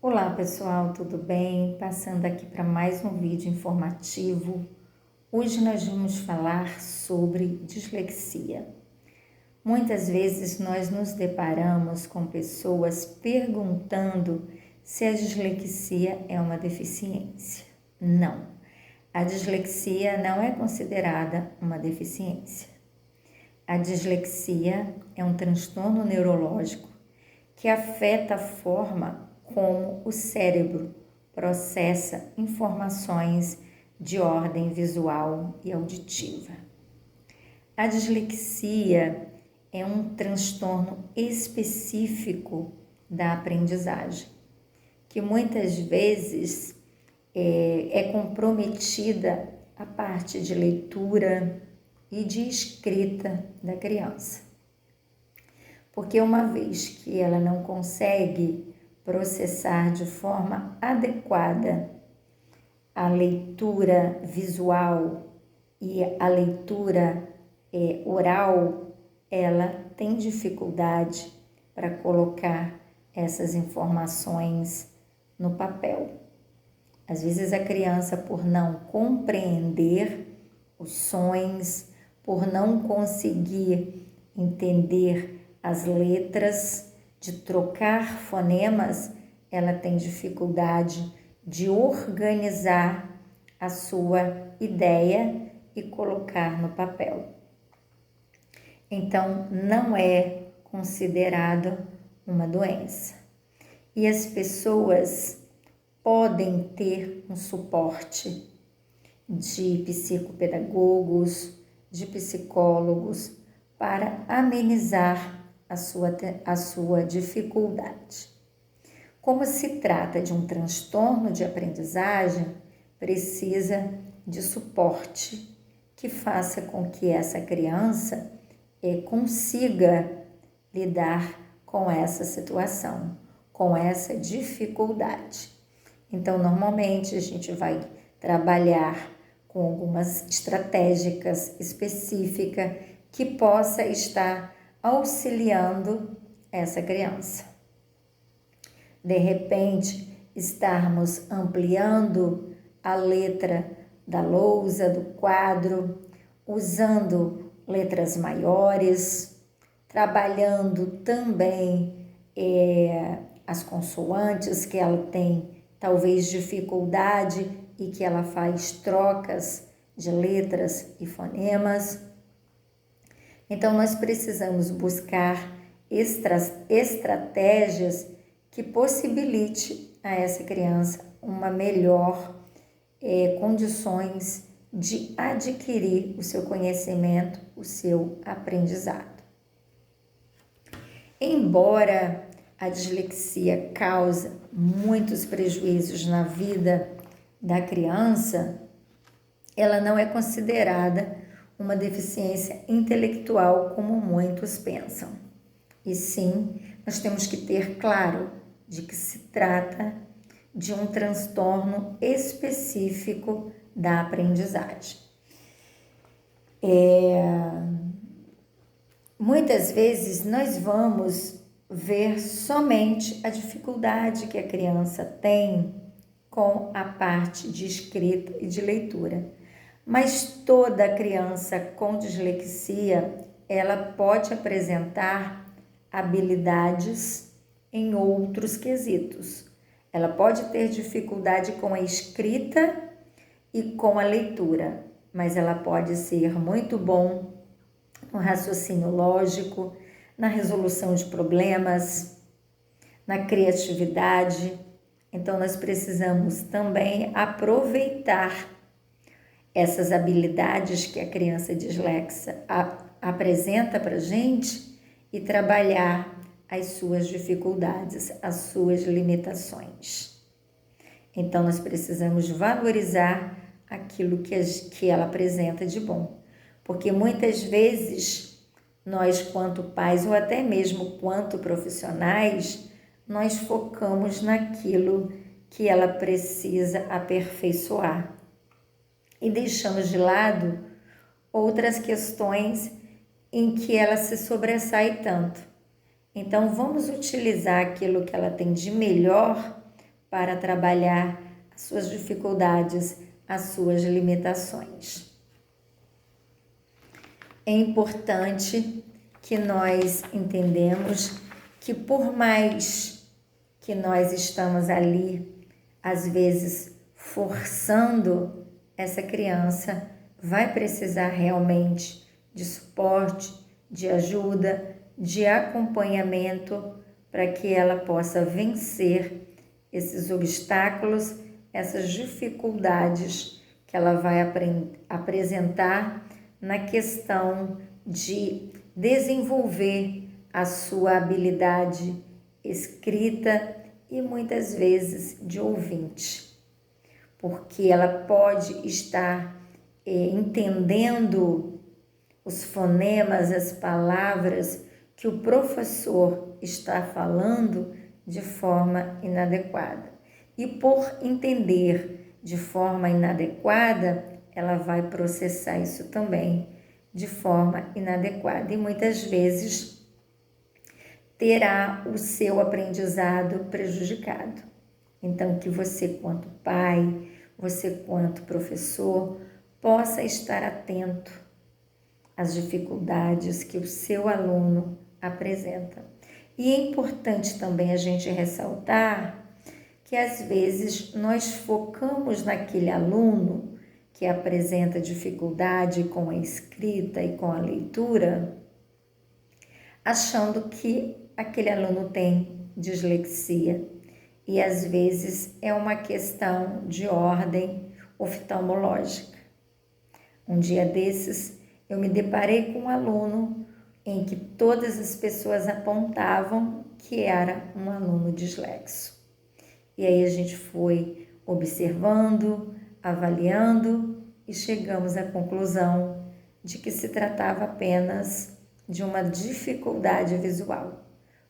Olá pessoal, tudo bem? Passando aqui para mais um vídeo informativo. Hoje nós vamos falar sobre dislexia. Muitas vezes nós nos deparamos com pessoas perguntando se a dislexia é uma deficiência. Não, a dislexia não é considerada uma deficiência. A dislexia é um transtorno neurológico que afeta a forma como o cérebro processa informações de ordem visual e auditiva. A dislexia é um transtorno específico da aprendizagem, que muitas vezes é comprometida a parte de leitura e de escrita da criança. Porque uma vez que ela não consegue processar de forma adequada a leitura visual e a leitura oral, ela tem dificuldade para colocar essas informações no papel. Às vezes a criança, por não compreender os sons, por não conseguir entender as letras, de trocar fonemas, ela tem dificuldade de organizar a sua ideia e colocar no papel. Então, não é considerado uma doença. E as pessoas podem ter um suporte de psicopedagogos, de psicólogos, para amenizar a sua dificuldade. Como se trata de um transtorno de aprendizagem, precisa de suporte que faça com que essa criança consiga lidar com essa situação, com essa dificuldade. Então, normalmente a gente vai trabalhar com algumas estratégicas específicas que possa estar auxiliando essa criança. De repente, estarmos ampliando a letra da lousa, do quadro, usando letras maiores, trabalhando também as consoantes que ela tem talvez dificuldade e que ela faz trocas de letras e fonemas. Então, nós precisamos buscar estratégias que possibilite a essa criança uma melhor condições de adquirir o seu conhecimento, o seu aprendizado. Embora a dislexia cause muitos prejuízos na vida da criança, ela não é considerada uma deficiência intelectual como muitos pensam. E sim, nós temos que ter claro de que se trata de um transtorno específico da aprendizagem. Muitas vezes nós vamos ver somente a dificuldade que a criança tem com a parte de escrita e de leitura. Mas toda criança com dislexia, ela pode apresentar habilidades em outros quesitos. Ela pode ter dificuldade com a escrita e com a leitura, mas ela pode ser muito bom no raciocínio lógico, na resolução de problemas, na criatividade. Então, nós precisamos também aproveitar essas habilidades que a criança dislexa apresenta para a gente e trabalhar as suas dificuldades, as suas limitações. Então, nós precisamos valorizar aquilo que ela apresenta de bom, porque muitas vezes nós, quanto pais ou até mesmo quanto profissionais, nós focamos naquilo que ela precisa aperfeiçoar e deixamos de lado outras questões em que ela se sobressai tanto. Então, vamos utilizar aquilo que ela tem de melhor para trabalhar as suas dificuldades, as suas limitações. É importante que nós entendemos que por mais que nós estamos ali, às vezes forçando, essa criança vai precisar realmente de suporte, de ajuda, de acompanhamento para que ela possa vencer esses obstáculos, essas dificuldades que ela vai apresentar na questão de desenvolver a sua habilidade escrita e muitas vezes de ouvinte, porque ela pode estar entendendo os fonemas, as palavras que o professor está falando de forma inadequada. E por entender de forma inadequada, ela vai processar isso também de forma inadequada e muitas vezes terá o seu aprendizado prejudicado. Então, que você, quanto pai, você, quanto professor, possa estar atento às dificuldades que o seu aluno apresenta. E é importante também a gente ressaltar que às vezes nós focamos naquele aluno que apresenta dificuldade com a escrita e com a leitura, achando que aquele aluno tem dislexia. E às vezes é uma questão de ordem oftalmológica. Um dia desses eu me deparei com um aluno em que todas as pessoas apontavam que era um aluno dislexo. E aí a gente foi observando, avaliando e chegamos à conclusão de que se tratava apenas de uma dificuldade visual,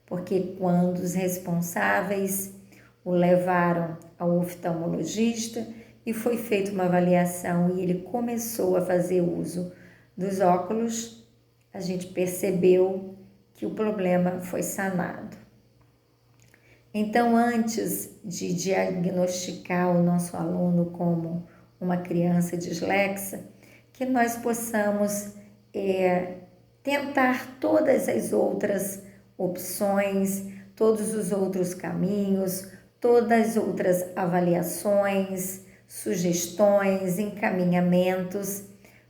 porque quando os responsáveis o levaram ao oftalmologista e foi feita uma avaliação e ele começou a fazer uso dos óculos, a gente percebeu que o problema foi sanado. Então, antes de diagnosticar o nosso aluno como uma criança dislexa, que nós possamos tentar todas as outras opções, todos os outros caminhos, todas as outras avaliações, sugestões, encaminhamentos,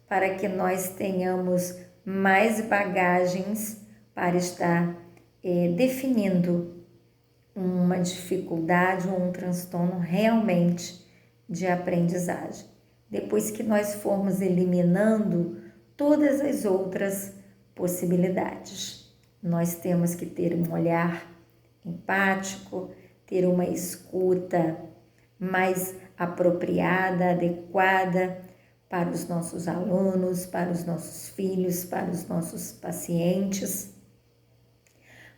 para que nós tenhamos mais bagagens para estar definindo uma dificuldade ou um transtorno realmente de aprendizagem. Depois que nós formos eliminando todas as outras possibilidades, nós temos que ter um olhar empático, ter uma escuta mais apropriada, adequada para os nossos alunos, para os nossos filhos, para os nossos pacientes,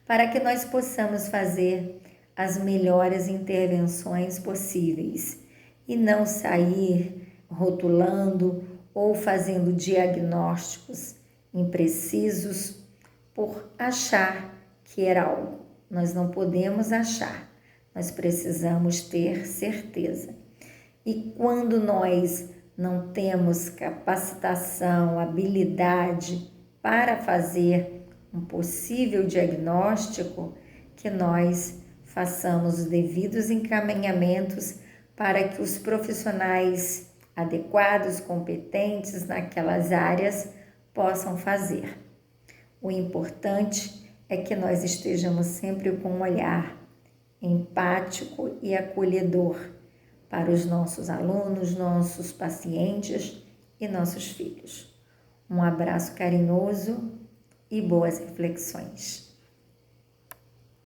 para que nós possamos fazer as melhores intervenções possíveis e não sair rotulando ou fazendo diagnósticos imprecisos por achar que era algo. Nós não podemos achar, nós precisamos ter certeza. E quando nós não temos capacitação, habilidade para fazer um possível diagnóstico, que nós façamos os devidos encaminhamentos para que os profissionais adequados, competentes naquelas áreas possam fazer. O importante é que nós estejamos sempre com um olhar empático e acolhedor para os nossos alunos, nossos pacientes e nossos filhos. Um abraço carinhoso e boas reflexões.